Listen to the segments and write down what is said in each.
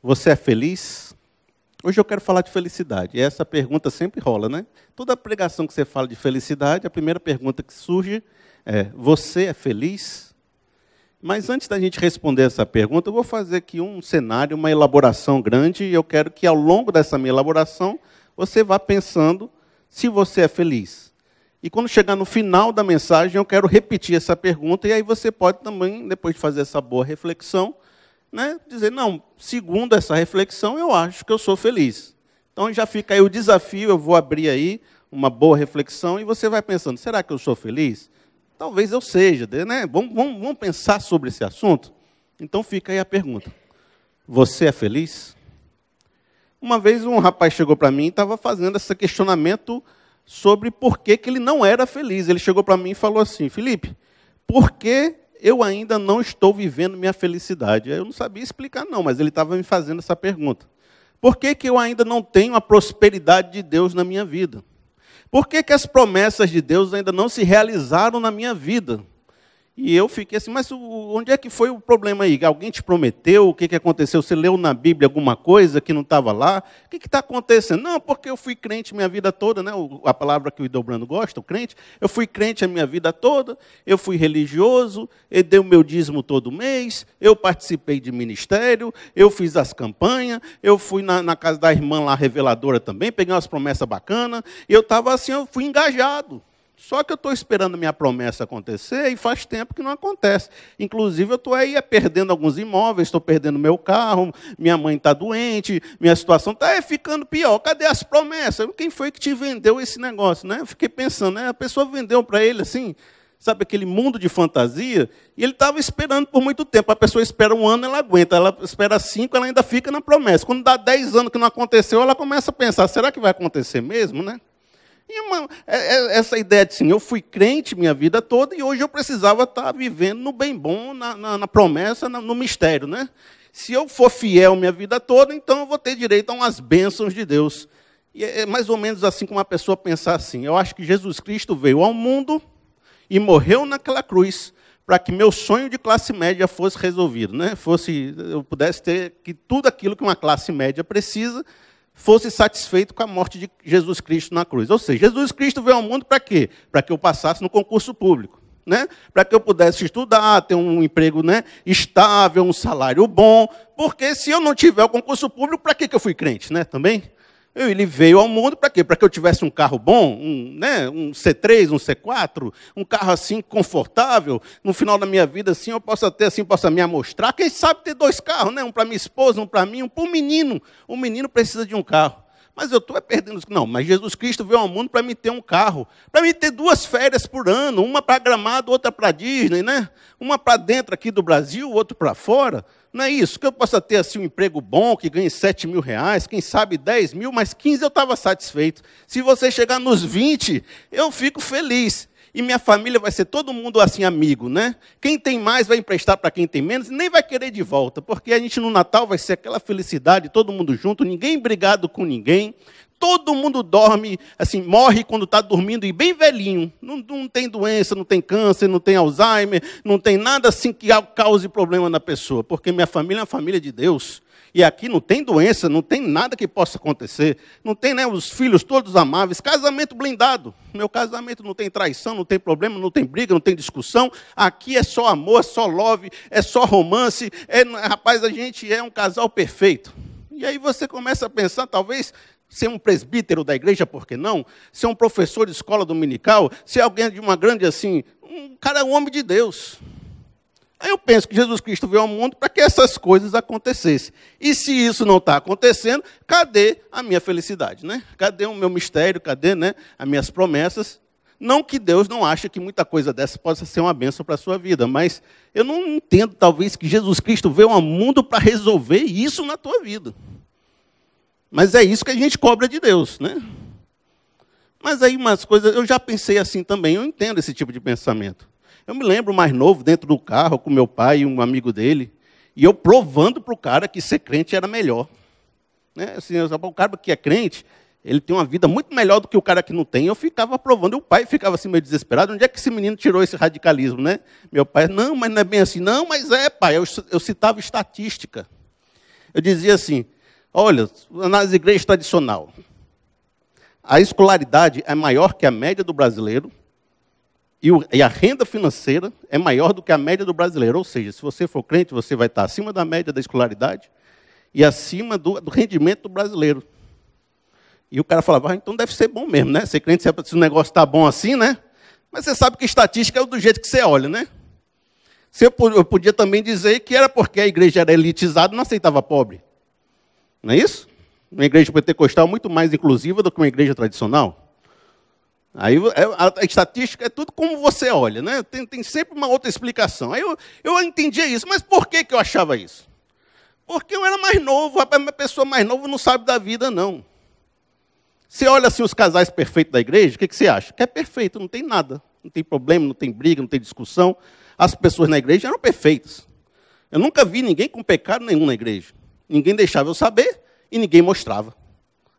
Você é feliz? Hoje eu quero falar de felicidade. E essa pergunta sempre rola, né? Toda pregação que você fala de felicidade, a primeira pergunta que surge é: você é feliz? Mas antes da gente responder essa pergunta, eu vou fazer aqui um cenário, uma elaboração grande, e eu quero que ao longo dessa minha elaboração, você vá pensando se você é feliz. E quando chegar no final da mensagem, eu quero repetir essa pergunta, e aí você pode também, depois de fazer essa boa reflexão, né, dizer, não, segundo essa reflexão, eu acho que eu sou feliz. Então já fica aí o desafio, eu vou abrir aí uma boa reflexão, e você vai pensando, será que eu sou feliz? Talvez eu seja, né? Vamos pensar sobre esse assunto? Então fica aí a pergunta. Você é feliz? Uma vez um rapaz chegou para mim e estava fazendo esse questionamento sobre por que ele não era feliz. Ele chegou para mim e falou assim, Felipe, por que eu ainda não estou vivendo minha felicidade? Eu não sabia explicar não, mas ele estava me fazendo essa pergunta. Por que eu ainda não tenho a prosperidade de Deus na minha vida? Por que as promessas de Deus ainda não se realizaram na minha vida? E eu fiquei assim, mas onde é que foi o problema aí? Alguém te prometeu? O que aconteceu? Você leu na Bíblia alguma coisa que não estava lá? O que está acontecendo? Não, porque eu fui crente minha vida toda, né? A palavra que o Hildebrando gosta, o crente. Eu fui crente a minha vida toda, eu fui religioso, eu dei o meu dízimo todo mês, eu participei de ministério, eu fiz as campanhas, eu fui na casa da irmã lá, reveladora também, peguei umas promessas bacanas, e eu estava assim, eu fui engajado. Só que eu estou esperando a minha promessa acontecer e faz tempo que não acontece. Inclusive, eu estou aí perdendo alguns imóveis, estou perdendo meu carro, minha mãe está doente, minha situação está ficando pior. Cadê as promessas? Quem foi que te vendeu esse negócio? Né? Eu fiquei pensando, né? A pessoa vendeu para ele assim, sabe, aquele mundo de fantasia, e ele estava esperando por muito tempo. A pessoa espera 1 ano, ela aguenta. Ela espera 5, ela ainda fica na promessa. Quando dá 10 anos que não aconteceu, ela começa a pensar, será que vai acontecer mesmo, né? E essa ideia de assim, eu fui crente minha vida toda e hoje eu precisava estar vivendo no bem bom, na promessa, no mistério, né? Se eu for fiel minha vida toda, então eu vou ter direito a umas bênçãos de Deus. E é mais ou menos assim como uma pessoa pensar assim, eu acho que Jesus Cristo veio ao mundo e morreu naquela cruz para que meu sonho de classe média fosse resolvido, né? Eu pudesse ter que tudo aquilo que uma classe média precisa, fosse satisfeito com a morte de Jesus Cristo na cruz. Ou seja, Jesus Cristo veio ao mundo para quê? Para que eu passasse no concurso público, né? Para que eu pudesse estudar, ter um emprego, né, estável, um salário bom, porque se eu não tiver o concurso público, para que eu fui crente, né? Também. Ele veio ao mundo para quê? Para que eu tivesse um carro bom, um C3, um C4, um carro assim confortável. No final da minha vida, assim, eu possa ter, assim, possa me amostrar. Quem sabe ter 2 carros, né? Um para minha esposa, um para mim, um para o menino. O menino precisa de um carro. Mas eu estou perdendo. Não, mas Jesus Cristo veio ao mundo para me ter um carro, para me ter 2 férias por ano, uma para Gramado, outra para Disney, né? Uma para dentro aqui do Brasil, outra para fora. Não é isso? Que eu possa ter assim, um emprego bom, que ganhe 7 mil reais, quem sabe 10 mil, mas 15 eu estava satisfeito. Se você chegar nos 20, eu fico feliz. E minha família vai ser todo mundo assim amigo, né? Quem tem mais vai emprestar para quem tem menos, e nem vai querer de volta, porque a gente no Natal vai ser aquela felicidade, todo mundo junto, ninguém brigado com ninguém. Todo mundo dorme, assim, morre quando está dormindo e bem velhinho. Não tem doença, não tem câncer, não tem Alzheimer, não tem nada assim que cause problema na pessoa. Porque minha família é uma família de Deus. E aqui não tem doença, não tem nada que possa acontecer. Não tem, né, os filhos todos amáveis. Casamento blindado. Meu casamento não tem traição, não tem problema, não tem briga, não tem discussão. Aqui é só amor, é só love, é só romance. Rapaz, a gente é um casal perfeito. E aí você começa a pensar, talvez, ser um presbítero da igreja, por que não? Ser um professor de escola dominical, ser alguém de uma grande assim, um cara, um homem de Deus. Aí eu penso que Jesus Cristo veio ao mundo para que essas coisas acontecessem. E se isso não está acontecendo, cadê a minha felicidade, né? Cadê o meu mistério? Cadê, né, as minhas promessas? Não que Deus não ache que muita coisa dessa possa ser uma bênção para a sua vida, mas eu não entendo, talvez, que Jesus Cristo veio ao mundo para resolver isso na tua vida. Mas é isso que a gente cobra de Deus, né? Mas aí umas coisas, eu já pensei assim também, eu entendo esse tipo de pensamento. Eu me lembro mais novo, dentro do carro, com meu pai e um amigo dele, e eu provando para o cara que ser crente era melhor. Né? Assim, o cara que é crente, ele tem uma vida muito melhor do que o cara que não tem. Eu ficava provando, e o pai ficava assim meio desesperado. Onde é que esse menino tirou esse radicalismo, né? Meu pai, não, mas não é bem assim. Não, mas é, pai, eu citava estatística. Eu dizia assim, olha, nas igrejas tradicionais, a escolaridade é maior que a média do brasileiro e a renda financeira é maior do que a média do brasileiro. Ou seja, se você for crente, você vai estar acima da média da escolaridade e acima do rendimento do brasileiro. E o cara falava, então deve ser bom mesmo, né? Ser crente, se o negócio está bom assim, né? Mas você sabe que estatística é do jeito que você olha, né? Eu podia também dizer que era porque a igreja era elitizada e não aceitava pobre. Não é isso? Uma igreja pentecostal muito mais inclusiva do que uma igreja tradicional. Aí a estatística é tudo como você olha, né? Tem sempre uma outra explicação. Aí eu entendia isso, mas por que eu achava isso? Porque eu era mais novo, a pessoa mais nova não sabe da vida, não. Você olha assim os casais perfeitos da igreja, o que você acha? Que é perfeito, não tem nada. Não tem problema, não tem briga, não tem discussão. As pessoas na igreja eram perfeitas. Eu nunca vi ninguém com pecado nenhum na igreja. Ninguém deixava eu saber e ninguém mostrava.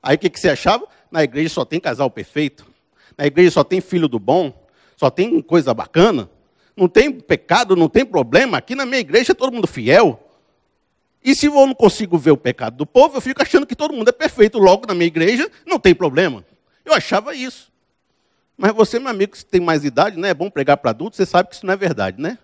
Aí o que você achava? Na igreja só tem casal perfeito. Na igreja só tem filho do bom. Só tem coisa bacana. Não tem pecado, não tem problema. Aqui na minha igreja é todo mundo fiel. E se eu não consigo ver o pecado do povo, eu fico achando que todo mundo é perfeito. Logo, na minha igreja, não tem problema. Eu achava isso. Mas você, meu amigo, que tem mais idade, né? É bom pregar para adultos, você sabe que isso não é verdade, né?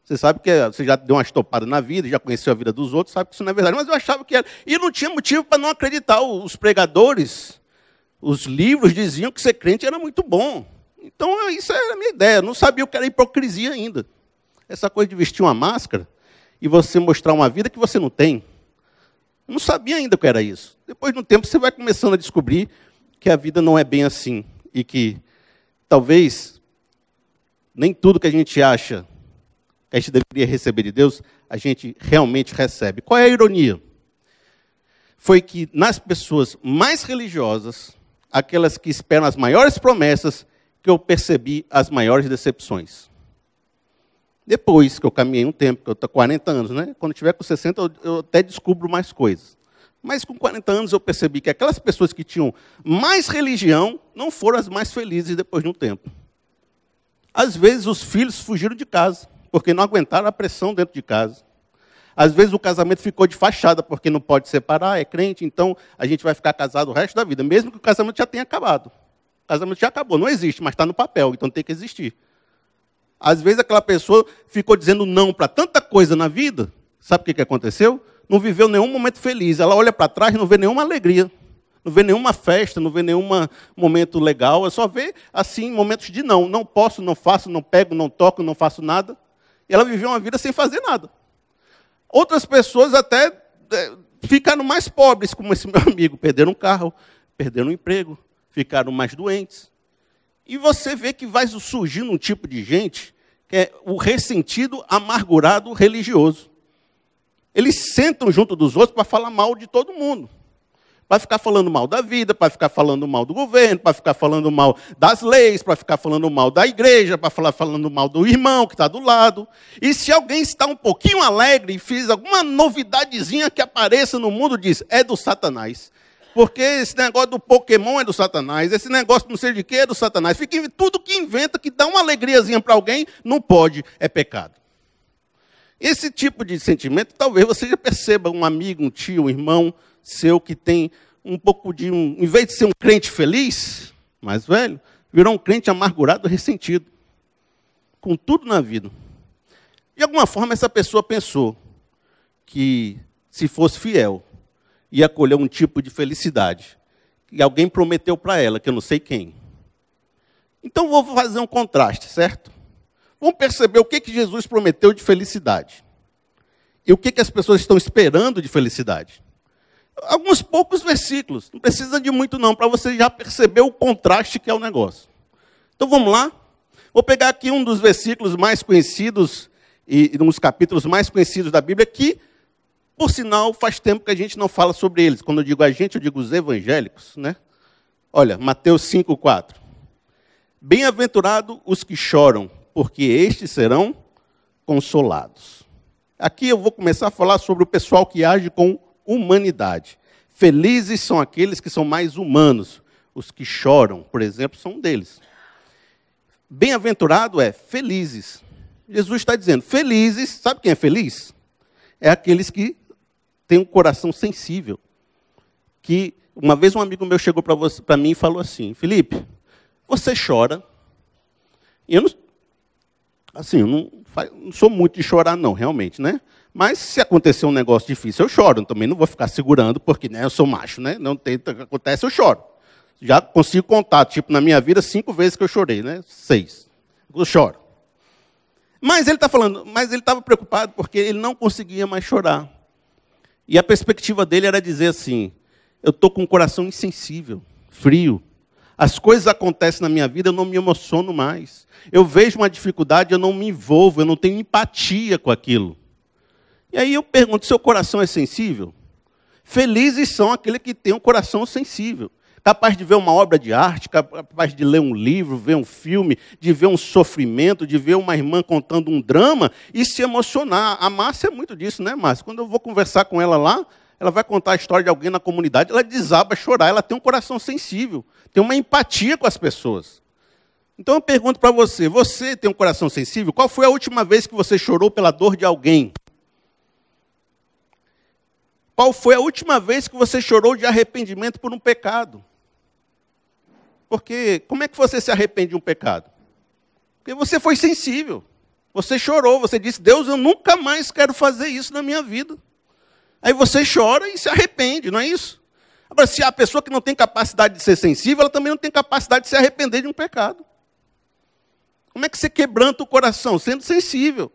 Você sabe que você já deu uma estopada na vida, já conheceu a vida dos outros, sabe que isso não é verdade. Mas eu achava que era. E não tinha motivo para não acreditar. Os pregadores, os livros diziam que ser crente era muito bom. Então, isso era a minha ideia. Eu não sabia o que era hipocrisia ainda. Essa coisa de vestir uma máscara e você mostrar uma vida que você não tem. Eu não sabia ainda o que era isso. Depois de um tempo, você vai começando a descobrir que a vida não é bem assim. E que, talvez, nem tudo que a gente acha que a gente deveria receber de Deus, a gente realmente recebe. Qual é a ironia? Foi que nas pessoas mais religiosas, aquelas que esperam as maiores promessas, que eu percebi as maiores decepções. Depois que eu caminhei um tempo, que eu estou com 40 anos, né? Quando eu tiver com 60, eu até descubro mais coisas. Mas com 40 anos eu percebi que aquelas pessoas que tinham mais religião não foram as mais felizes depois de um tempo. Às vezes os filhos fugiram de casa, porque não aguentaram a pressão dentro de casa. Às vezes o casamento ficou de fachada, porque não pode separar, é crente, então a gente vai ficar casado o resto da vida, mesmo que o casamento já tenha acabado. O casamento já acabou, não existe, mas está no papel, então tem que existir. Às vezes aquela pessoa ficou dizendo não para tanta coisa na vida, sabe o que aconteceu? Não viveu nenhum momento feliz. Ela olha para trás e não vê nenhuma alegria, não vê nenhuma festa, não vê nenhum momento legal, ela só vê, assim, momentos de não. Não posso, não faço, não pego, não toco, não faço nada. E ela viveu uma vida sem fazer nada. Outras pessoas até ficaram mais pobres, como esse meu amigo, perderam um carro, perderam um emprego, ficaram mais doentes. E você vê que vai surgindo um tipo de gente que é o ressentido, amargurado, religioso. Eles sentam junto dos outros para falar mal de todo mundo. Para ficar falando mal da vida, para ficar falando mal do governo, para ficar falando mal das leis, para ficar falando mal da igreja, para falar falando mal do irmão que está do lado. E se alguém está um pouquinho alegre e fez alguma novidadezinha que apareça no mundo, diz, é do Satanás. Porque esse negócio do Pokémon é do Satanás, esse negócio não sei de quê é do Satanás. Tudo que inventa, que dá uma alegriazinha para alguém, não pode, é pecado. Esse tipo de sentimento, talvez você já perceba um amigo, um tio, um irmão seu que tem um pouco de em vez de ser um crente feliz, mais velho, virou um crente amargurado, ressentido, com tudo na vida. De alguma forma, essa pessoa pensou que, se fosse fiel, ia colher um tipo de felicidade. E alguém prometeu para ela, que eu não sei quem. Então, vou fazer um contraste, certo? Vamos perceber o que Jesus prometeu de felicidade. E o que as pessoas estão esperando de felicidade. Alguns poucos versículos, não precisa de muito não, para você já perceber o contraste que é o negócio. Então vamos lá. Vou pegar aqui um dos versículos mais conhecidos, e um dos capítulos mais conhecidos da Bíblia, que, por sinal, faz tempo que a gente não fala sobre eles. Quando eu digo a gente, eu digo os evangélicos, né? Olha, Mateus 5,4. Bem-aventurado os que choram, porque estes serão consolados. Aqui eu vou começar a falar sobre o pessoal que age com humanidade. Felizes são aqueles que são mais humanos. Os que choram, por exemplo, são um deles. Bem-aventurado é felizes. Jesus está dizendo, felizes, sabe quem é feliz? É aqueles que tem um coração sensível. Que uma vez um amigo meu chegou para mim e falou assim: Felipe, você chora? E eu não sou muito de chorar não, realmente, né? Mas se acontecer um negócio difícil, eu choro. Eu também não vou ficar segurando, porque eu sou macho, né? Não tem, acontece, eu choro. Já consigo contar, na minha vida, 5 vezes que eu chorei, né? 6. Eu choro. Mas ele estava preocupado porque ele não conseguia mais chorar. E a perspectiva dele era dizer assim: eu estou com um coração insensível, frio. As coisas acontecem na minha vida, eu não me emociono mais. Eu vejo uma dificuldade, eu não me envolvo, eu não tenho empatia com aquilo. E aí eu pergunto: seu coração é sensível? Felizes são aqueles que têm um coração sensível. Capaz de ver uma obra de arte, capaz de ler um livro, ver um filme, de ver um sofrimento, de ver uma irmã contando um drama e se emocionar. A Márcia é muito disso, né, Márcia? Quando eu vou conversar com ela lá, ela vai contar a história de alguém na comunidade, ela desaba a chorar, ela tem um coração sensível, tem uma empatia com as pessoas. Então eu pergunto para você: você tem um coração sensível? Qual foi a última vez que você chorou pela dor de alguém? Qual foi a última vez que você chorou de arrependimento por um pecado? Porque como é que você se arrepende de um pecado? Porque você foi sensível. Você chorou, você disse: Deus, eu nunca mais quero fazer isso na minha vida. Aí você chora e se arrepende, não é isso? Agora, se a pessoa que não tem capacidade de ser sensível, ela também não tem capacidade de se arrepender de um pecado. Como é que você quebranta o coração? Sendo sensível.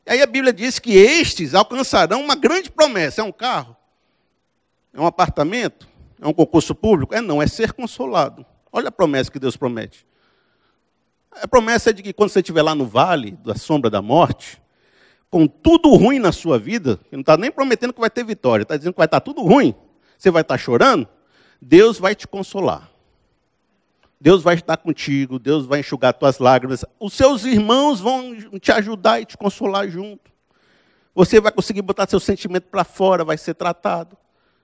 Aí a Bíblia diz que estes alcançarão uma grande promessa. É um carro? É um apartamento? É um concurso público? Não, é ser consolado. Olha a promessa que Deus promete. A promessa é de que quando você estiver lá no vale da sombra da morte, com tudo ruim na sua vida, não está nem prometendo que vai ter vitória, está dizendo que vai estar tudo ruim, você vai estar chorando, Deus vai te consolar. Deus vai estar contigo, Deus vai enxugar tuas lágrimas, os seus irmãos vão te ajudar e te consolar junto. Você vai conseguir botar seu sentimento para fora, vai ser tratado.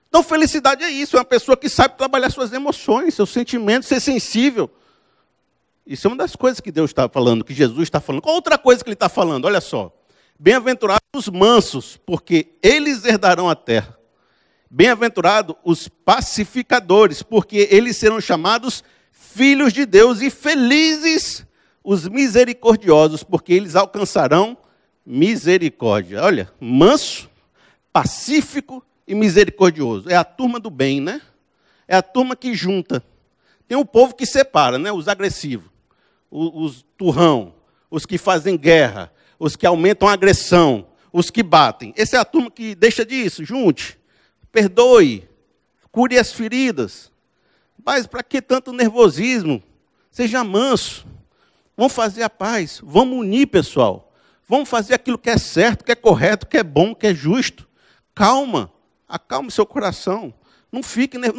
Então, felicidade é isso, é uma pessoa que sabe trabalhar suas emoções, seus sentimentos, ser sensível. Isso é uma das coisas que Deus está falando, que Jesus está falando. Qual outra coisa que Ele está falando? Olha só. Bem-aventurados os mansos, porque eles herdarão a terra. Bem-aventurados os pacificadores, porque eles serão chamados filhos de Deus. E felizes os misericordiosos, porque eles alcançarão misericórdia. Olha, manso, pacífico e misericordioso. É a turma do bem, né? É a turma que junta. Tem um povo que separa, né? Os agressivos, os turrão, os que fazem guerra, os que aumentam a agressão, os que batem. Essa é a turma que deixa disso, junte, perdoe, cure as feridas. Mas para que tanto nervosismo? Seja manso. Vamos fazer a paz, vamos unir, pessoal. Vamos fazer aquilo que é certo, que é correto, que é bom, que é justo. Calma, acalme seu coração. Não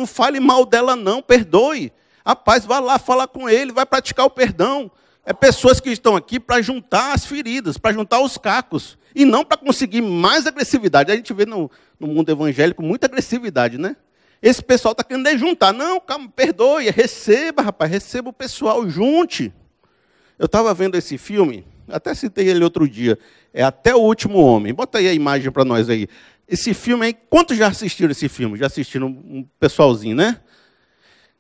fale mal dela não, perdoe. A paz, vá lá, fala com ele, vai praticar o perdão. É pessoas que estão aqui para juntar as feridas, para juntar os cacos, e não para conseguir mais agressividade. A gente vê no mundo evangélico muita agressividade, né? Esse pessoal está querendo juntar. Não, calma, perdoe, receba, rapaz, receba o pessoal, junte. Eu estava vendo esse filme, até citei ele outro dia, é Até o Último Homem. Bota aí a imagem para nós aí. Esse filme aí, quantos já assistiram esse filme? Já assistiram um pessoalzinho, né?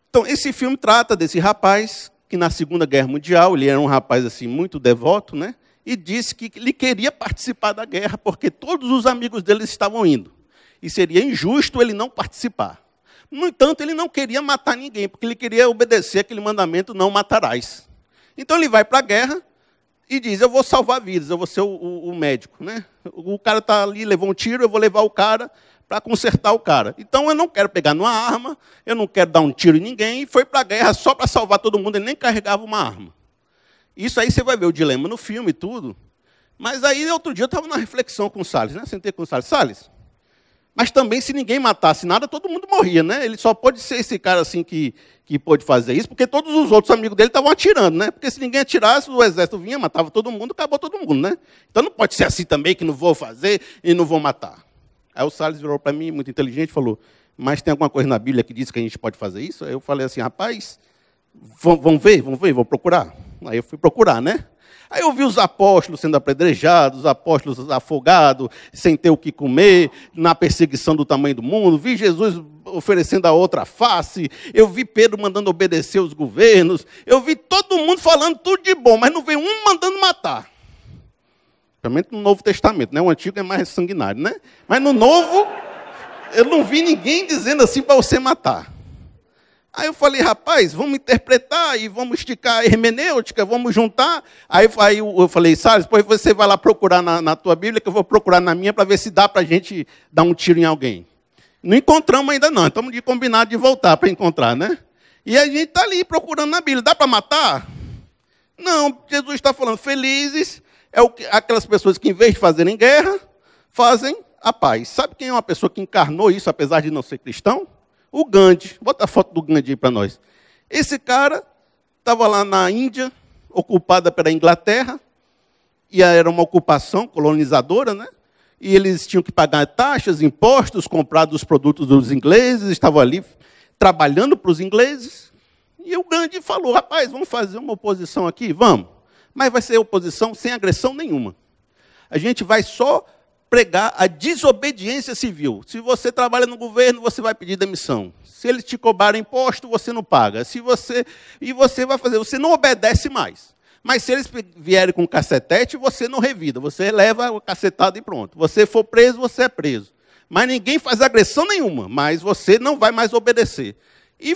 Então, esse filme trata desse rapaz que na Segunda Guerra Mundial, ele era um rapaz assim muito devoto, né? E disse que ele queria participar da guerra porque todos os amigos dele estavam indo. E seria injusto ele não participar. No entanto, ele não queria matar ninguém, porque ele queria obedecer aquele mandamento: não matarás. Então ele vai para a guerra e diz: eu vou salvar vidas, eu vou ser o médico, né? O cara está ali, levou um tiro, eu vou levar o cara para consertar o cara. Então eu não quero pegar numa arma, eu não quero dar um tiro em ninguém, e foi para a guerra só para salvar todo mundo, ele nem carregava uma arma. Isso aí você vai ver o dilema no filme e tudo. Mas aí, outro dia, eu estava na reflexão com o Salles, né? Sentei com o Salles. Salles, mas também se ninguém matasse nada, todo mundo morria, né? Ele só pode ser esse cara assim que pôde fazer isso, porque todos os outros amigos dele estavam atirando, né? Porque se ninguém atirasse, o exército vinha, matava todo mundo, acabou todo mundo, né? Então não pode ser assim também, que não vou fazer e não vou matar. Aí o Salles virou para mim, muito inteligente, falou: mas tem alguma coisa na Bíblia que diz que a gente pode fazer isso? Aí eu falei assim: rapaz, vamos ver, vou procurar. Aí eu fui procurar, né? Aí eu vi os apóstolos sendo apedrejados, os apóstolos afogados, sem ter o que comer, na perseguição do tamanho do mundo. Vi Jesus oferecendo a outra face. Eu vi Pedro mandando obedecer os governos. Eu vi todo mundo falando tudo de bom, mas não veio um mandando matar. Principalmente no Novo Testamento, né? O Antigo é mais sanguinário, né? Mas no Novo, eu não vi ninguém dizendo assim para você matar. Aí eu falei, rapaz, vamos interpretar e vamos esticar a hermenêutica, vamos juntar. Aí eu falei, Salles, depois você vai lá procurar na tua Bíblia, que eu vou procurar na minha para ver se dá para a gente dar um tiro em alguém. Não encontramos ainda não, estamos de combinado de voltar para encontrar, né? E a gente está ali procurando na Bíblia, dá para matar? Não, Jesus está falando, felizes aquelas pessoas que em vez de fazerem guerra, fazem a paz. Sabe quem é uma pessoa que encarnou isso, apesar de não ser cristão? O Gandhi. Bota a foto do Gandhi aí para nós. Esse cara estava lá na Índia, ocupada pela Inglaterra, e era uma ocupação colonizadora, né? E eles tinham que pagar taxas, impostos, comprar dos produtos dos ingleses, estavam ali trabalhando para os ingleses. E o Gandhi falou, rapaz, vamos fazer uma oposição aqui? Vamos. Mas vai ser oposição sem agressão nenhuma. A gente vai só pregar a desobediência civil. Se você trabalha no governo, você vai pedir demissão. Se eles te cobrarem imposto, você não paga. E você vai fazer, você não obedece mais. Mas se eles vierem com cacetete, você não revida. Você leva o cacetado e pronto. Você for preso, você é preso. Mas ninguém faz agressão nenhuma, mas você não vai mais obedecer. E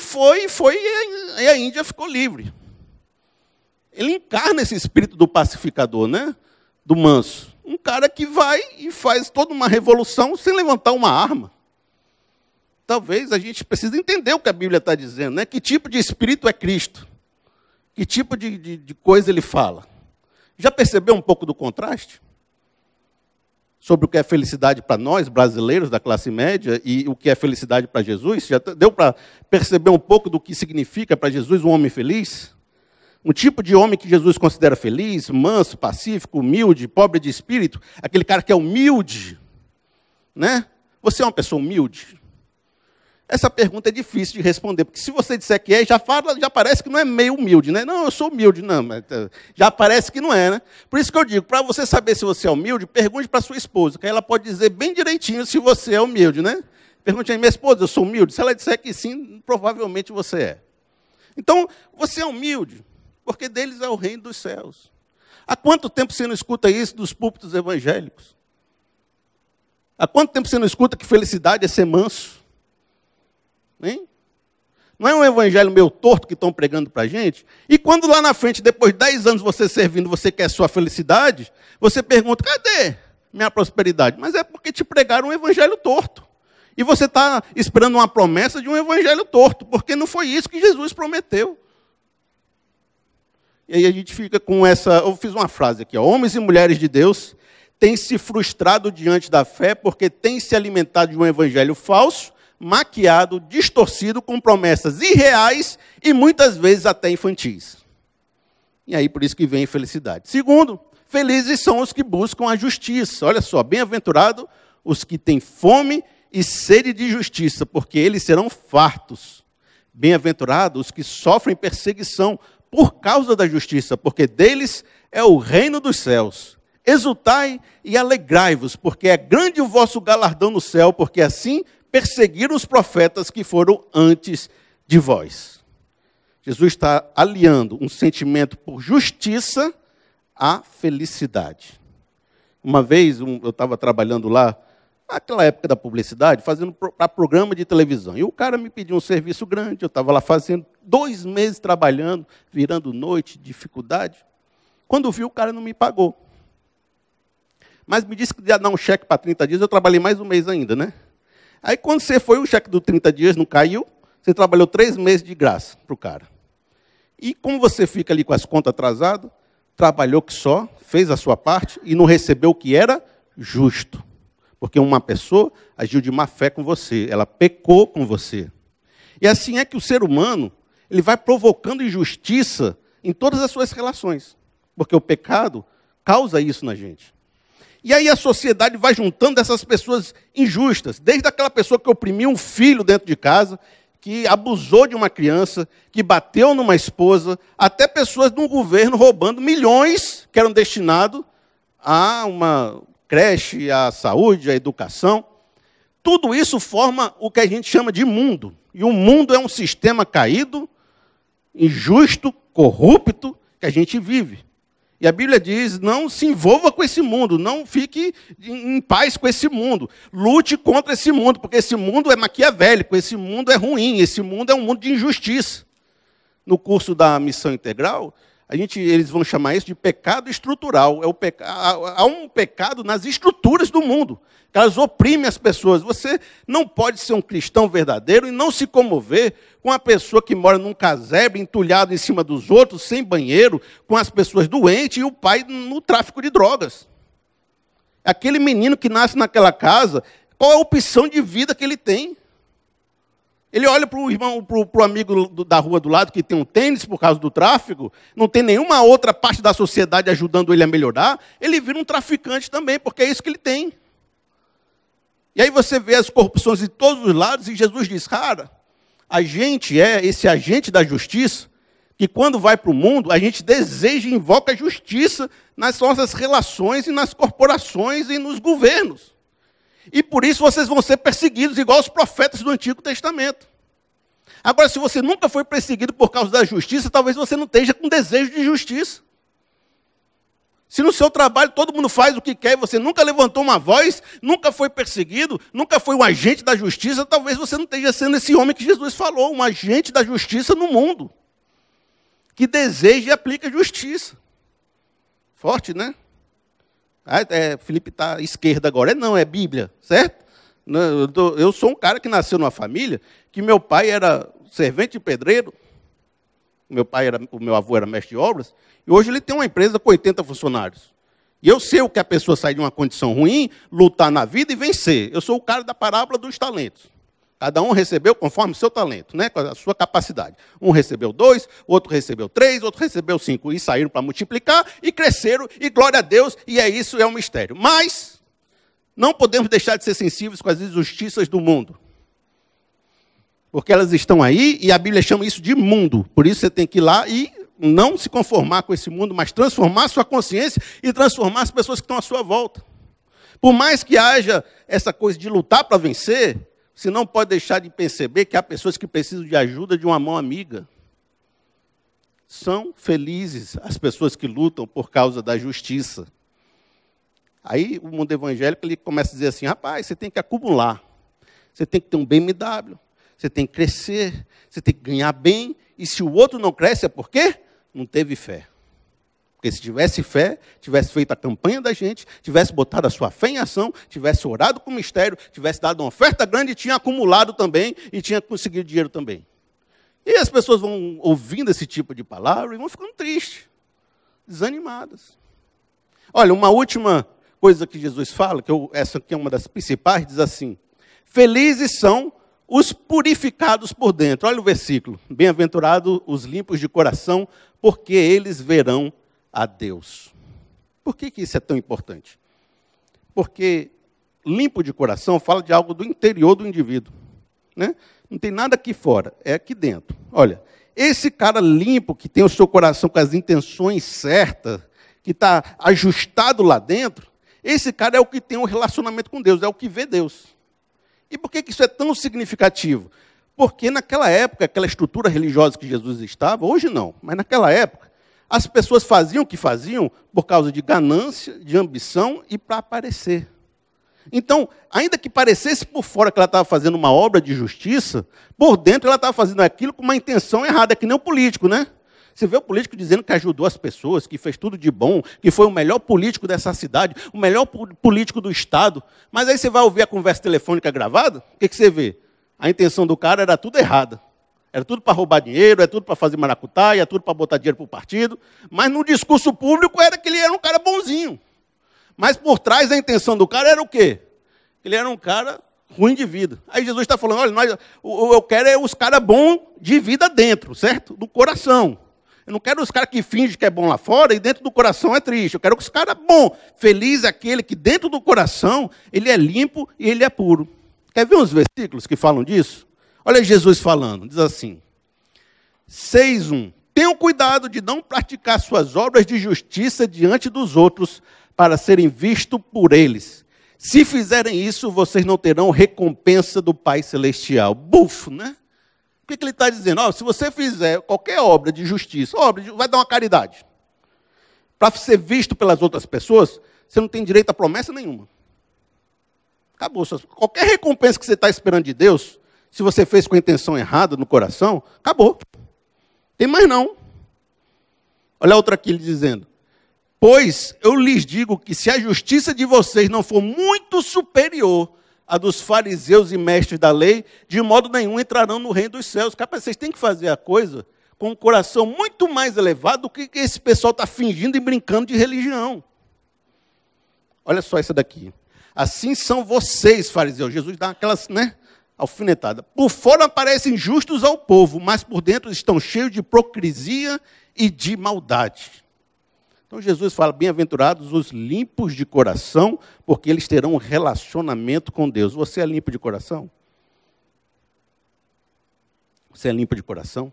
a Índia ficou livre. Ele encarna esse espírito do pacificador, né? Do manso. Um cara que vai e faz toda uma revolução sem levantar uma arma. Talvez a gente precise entender o que a Bíblia está dizendo, né? Que tipo de espírito é Cristo? Que tipo de coisa ele fala? Já percebeu um pouco do contraste? Sobre o que é felicidade para nós, brasileiros da classe média, e o que é felicidade para Jesus? Já deu para perceber um pouco do que significa para Jesus um homem feliz? Um tipo de homem que Jesus considera feliz, manso, pacífico, humilde, pobre de espírito, aquele cara que é humilde, né? Você é uma pessoa humilde? Essa pergunta é difícil de responder, porque se você disser que é, já parece que não é meio humilde, né? Não, eu sou humilde, não, mas já parece que não é, né? Por isso que eu digo, para você saber se você é humilde, pergunte para sua esposa, que ela pode dizer bem direitinho se você é humilde, né? Pergunte aí, minha esposa, eu sou humilde? Se ela disser que sim, provavelmente você é. Então, você é humilde, porque deles é o reino dos céus. Há quanto tempo você não escuta isso dos púlpitos evangélicos? Há quanto tempo você não escuta que felicidade é ser manso? Hein? Não é um evangelho meio torto que estão pregando para a gente? E quando lá na frente, depois de 10 anos você servindo, você quer sua felicidade, você pergunta, cadê minha prosperidade? Mas é porque te pregaram um evangelho torto. E você está esperando uma promessa de um evangelho torto, porque não foi isso que Jesus prometeu. E aí a gente fica com essa... Eu fiz uma frase aqui, ó. Homens e mulheres de Deus têm se frustrado diante da fé porque têm se alimentado de um evangelho falso, maquiado, distorcido, com promessas irreais e muitas vezes até infantis. E aí por isso que vem a infelicidade. Segundo, felizes são os que buscam a justiça. Olha só, bem-aventurados os que têm fome e sede de justiça, porque eles serão fartos. Bem-aventurados os que sofrem perseguição por causa da justiça, porque deles é o reino dos céus. Exultai e alegrai-vos, porque é grande o vosso galardão no céu, porque assim perseguiram os profetas que foram antes de vós. Jesus está aliando um sentimento por justiça à felicidade. Uma vez, eu estava trabalhando lá, naquela época da publicidade, fazendo para programa de televisão. E o cara me pediu um serviço grande, eu estava lá fazendo 2 meses trabalhando, virando noite, dificuldade. Quando viu, o cara não me pagou. Mas me disse que ia dar um cheque para 30 dias, eu trabalhei mais um mês ainda, né? Aí quando você foi, o cheque dos 30 dias não caiu, você trabalhou 3 meses de graça para o cara. E como você fica ali com as contas atrasadas, trabalhou que só, fez a sua parte e não recebeu o que era justo. Porque uma pessoa agiu de má fé com você, ela pecou com você. E assim é que o ser humano, ele vai provocando injustiça em todas as suas relações. Porque o pecado causa isso na gente. E aí a sociedade vai juntando essas pessoas injustas, desde aquela pessoa que oprimiu um filho dentro de casa, que abusou de uma criança, que bateu numa esposa, até pessoas de um governo roubando milhões que eram destinados a uma creche, à saúde, à educação. Tudo isso forma o que a gente chama de mundo. E o mundo é um sistema caído, injusto, corrupto, que a gente vive. E a Bíblia diz, não se envolva com esse mundo, não fique em paz com esse mundo. Lute contra esse mundo, porque esse mundo é maquiavélico, esse mundo é ruim, esse mundo é um mundo de injustiça. No curso da Missão Integral, eles vão chamar isso de pecado estrutural. Há um pecado nas estruturas do mundo, que elas oprimem as pessoas. Você não pode ser um cristão verdadeiro e não se comover com a pessoa que mora num casebre, entulhado em cima dos outros, sem banheiro, com as pessoas doentes e o pai no tráfico de drogas. Aquele menino que nasce naquela casa, qual é a opção de vida que ele tem? Ele olha para o irmão, para o amigo da rua do lado que tem um tênis por causa do tráfico, não tem nenhuma outra parte da sociedade ajudando ele a melhorar, ele vira um traficante também, porque é isso que ele tem. E aí você vê as corrupções de todos os lados e Jesus diz, cara, a gente é esse agente da justiça que quando vai para o mundo, a gente deseja e invoca a justiça nas nossas relações e nas corporações e nos governos. E por isso vocês vão ser perseguidos, igual os profetas do Antigo Testamento. Agora, se você nunca foi perseguido por causa da justiça, talvez você não esteja com desejo de justiça. Se no seu trabalho todo mundo faz o que quer e você nunca levantou uma voz, nunca foi perseguido, nunca foi um agente da justiça, talvez você não esteja sendo esse homem que Jesus falou, um agente da justiça no mundo, que deseja e aplica justiça. Forte, né? Felipe está à esquerda agora. Não, é Bíblia, certo? Eu sou um cara que nasceu numa família que meu pai era servente de pedreiro, o meu avô era mestre de obras, e hoje ele tem uma empresa com 80 funcionários. E eu sei o que a pessoa sai de uma condição ruim, lutar na vida e vencer. Eu sou o cara da parábola dos talentos. Cada um recebeu conforme o seu talento, né, com a sua capacidade. Um recebeu 2, outro recebeu 3, outro recebeu 5. E saíram para multiplicar, e cresceram, e glória a Deus, e isso é um mistério. Mas não podemos deixar de ser sensíveis com as injustiças do mundo. Porque elas estão aí, e a Bíblia chama isso de mundo. Por isso você tem que ir lá e não se conformar com esse mundo, mas transformar a sua consciência e transformar as pessoas que estão à sua volta. Por mais que haja essa coisa de lutar para vencer, você não pode deixar de perceber que há pessoas que precisam de ajuda de uma mão amiga. São felizes as pessoas que lutam por causa da justiça. Aí o mundo evangélico ele começa a dizer assim, rapaz, você tem que acumular, você tem que ter um BMW, você tem que crescer, você tem que ganhar bem, e se o outro não cresce é por quê? Não teve fé. Porque se tivesse fé, tivesse feito a campanha da gente, tivesse botado a sua fé em ação, tivesse orado com o mistério, tivesse dado uma oferta grande, tinha acumulado também e tinha conseguido dinheiro também. E as pessoas vão ouvindo esse tipo de palavra e vão ficando tristes, desanimadas. Olha, uma última coisa que Jesus fala, essa aqui é uma das principais, diz assim, felizes são os purificados por dentro. Olha o versículo, bem-aventurados os limpos de coração, porque eles verão a Deus. Por que isso é tão importante? Porque limpo de coração fala de algo do interior do indivíduo, né? Não tem nada aqui fora, é aqui dentro. Olha, esse cara limpo, que tem o seu coração com as intenções certas, que está ajustado lá dentro, esse cara é o que tem um relacionamento com Deus, é o que vê Deus. E por que isso é tão significativo? Porque naquela época, aquela estrutura religiosa que Jesus estava, hoje não, mas naquela época, as pessoas faziam o que faziam por causa de ganância, de ambição e para aparecer. Então, ainda que parecesse por fora que ela estava fazendo uma obra de justiça, por dentro ela estava fazendo aquilo com uma intenção errada, é que nem o político, né? Você vê o político dizendo que ajudou as pessoas, que fez tudo de bom, que foi o melhor político dessa cidade, o melhor político do Estado. Mas aí você vai ouvir a conversa telefônica gravada, o que você vê? A intenção do cara era tudo errada. Era tudo para roubar dinheiro, era tudo para fazer maracutaia, era tudo para botar dinheiro para o partido. Mas no discurso público era que ele era um cara bonzinho. Mas por trás a intenção do cara era o quê? Ele era um cara ruim de vida. Aí Jesus está falando, olha, eu quero é os caras bons de vida dentro, certo? Do coração. Eu não quero os caras que fingem que é bom lá fora e dentro do coração é triste. Eu quero os caras bons. Feliz é aquele que dentro do coração ele é limpo e ele é puro. Quer ver uns versículos que falam disso? Olha Jesus falando, diz assim, 6:1. Tenham cuidado de não praticar suas obras de justiça diante dos outros, para serem vistos por eles. Se fizerem isso, vocês não terão recompensa do Pai Celestial. Bufo, né? O que ele está dizendo? Se você fizer qualquer obra de justiça, vai dar uma caridade. Para ser visto pelas outras pessoas, você não tem direito a promessa nenhuma. Acabou. Qualquer recompensa que você está esperando de Deus, se você fez com a intenção errada no coração, acabou. Tem mais não. Olha outra aqui ele dizendo. Pois eu lhes digo que se a justiça de vocês não for muito superior à dos fariseus e mestres da lei, de modo nenhum entrarão no reino dos céus. Capaz, vocês têm que fazer a coisa com um coração muito mais elevado do que esse pessoal está fingindo e brincando de religião. Olha só essa daqui. Assim são vocês, fariseus. Jesus dá aquelas, alfinetada. Por fora parecem justos ao povo, mas por dentro estão cheios de hipocrisia e de maldade. Então Jesus fala, bem-aventurados os limpos de coração, porque eles terão um relacionamento com Deus. Você é limpo de coração? Você é limpo de coração?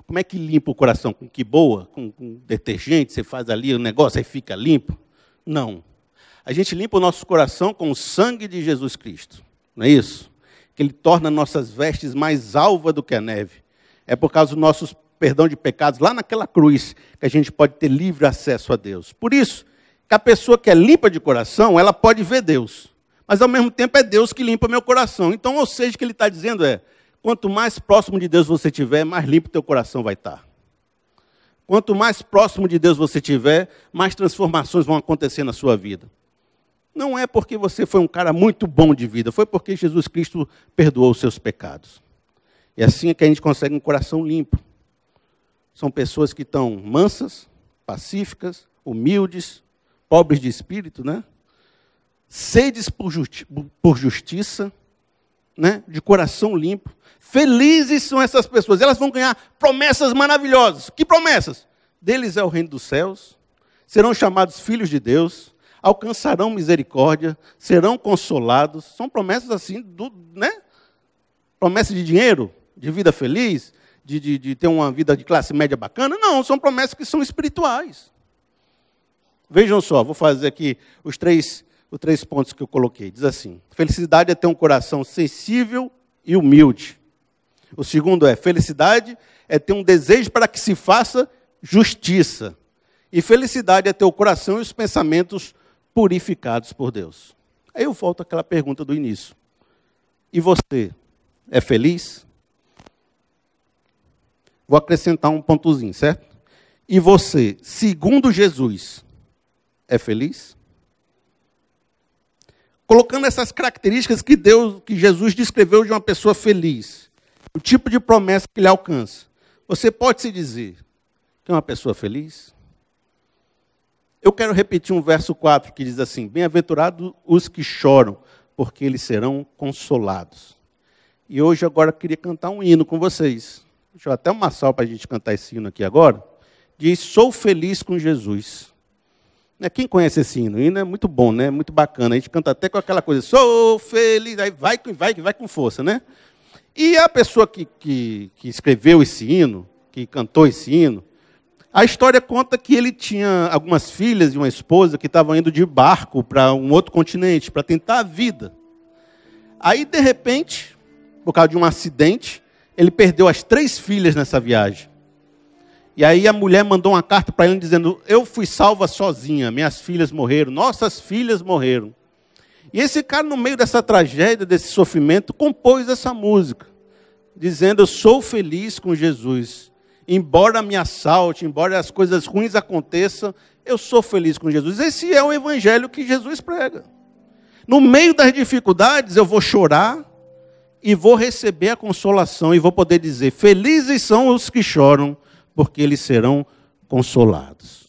Como é que limpa o coração? Com que boa? Com detergente? Você faz ali o negócio, aí fica limpo? Não. A gente limpa o nosso coração com o sangue de Jesus Cristo. Não é isso? Que ele torna nossas vestes mais alvas do que a neve. É por causa dos nossos perdão de pecados, lá naquela cruz, que a gente pode ter livre acesso a Deus. Por isso, que a pessoa que é limpa de coração, ela pode ver Deus. Mas, ao mesmo tempo, é Deus que limpa meu coração. Então, ou seja, o que ele está dizendo quanto mais próximo de Deus você estiver, mais limpo teu coração vai estar. Quanto mais próximo de Deus você estiver, mais transformações vão acontecer na sua vida. Não é porque você foi um cara muito bom de vida, foi porque Jesus Cristo perdoou os seus pecados. E assim é que a gente consegue um coração limpo. São pessoas que estão mansas, pacíficas, humildes, pobres de espírito, sedes por justiça, de coração limpo. Felizes são essas pessoas, elas vão ganhar promessas maravilhosas. Que promessas? Deles é o reino dos céus, serão chamados filhos de Deus, alcançarão misericórdia, serão consolados. São promessas assim, promessas de dinheiro, de vida feliz, de ter uma vida de classe média bacana. Não, são promessas que são espirituais. Vejam só, vou fazer aqui os três pontos que eu coloquei. Diz assim, felicidade é ter um coração sensível e humilde. O segundo felicidade é ter um desejo para que se faça justiça. E felicidade é ter o coração e os pensamentos purificados por Deus. Aí eu volto àquela pergunta do início. E você é feliz? Vou acrescentar um pontozinho, certo? E você, segundo Jesus, é feliz? Colocando essas características que Jesus descreveu de uma pessoa feliz, o tipo de promessa que ele alcança, você pode se dizer que é uma pessoa feliz? Eu quero repetir um verso 4 que diz assim, bem-aventurados os que choram, porque eles serão consolados. E hoje agora eu queria cantar um hino com vocês. Deixa eu até uma salva para a gente cantar esse hino aqui agora. Diz, sou feliz com Jesus. Quem conhece esse hino? O hino é muito bom, muito bacana. A gente canta até com aquela coisa, sou feliz, aí vai com força, E a pessoa que escreveu esse hino, que cantou esse hino, a história conta que ele tinha algumas filhas e uma esposa que estavam indo de barco para um outro continente, para tentar a vida. Aí, de repente, por causa de um acidente, ele perdeu as 3 filhas nessa viagem. E aí a mulher mandou uma carta para ele dizendo, eu fui salva sozinha, minhas filhas morreram, nossas filhas morreram. E esse cara, no meio dessa tragédia, desse sofrimento, compôs essa música, dizendo, eu sou feliz com Jesus. Embora me assalte, embora as coisas ruins aconteçam, eu sou feliz com Jesus. Esse é o evangelho que Jesus prega. No meio das dificuldades, eu vou chorar, e vou receber a consolação e vou poder dizer, felizes são os que choram, porque eles serão consolados.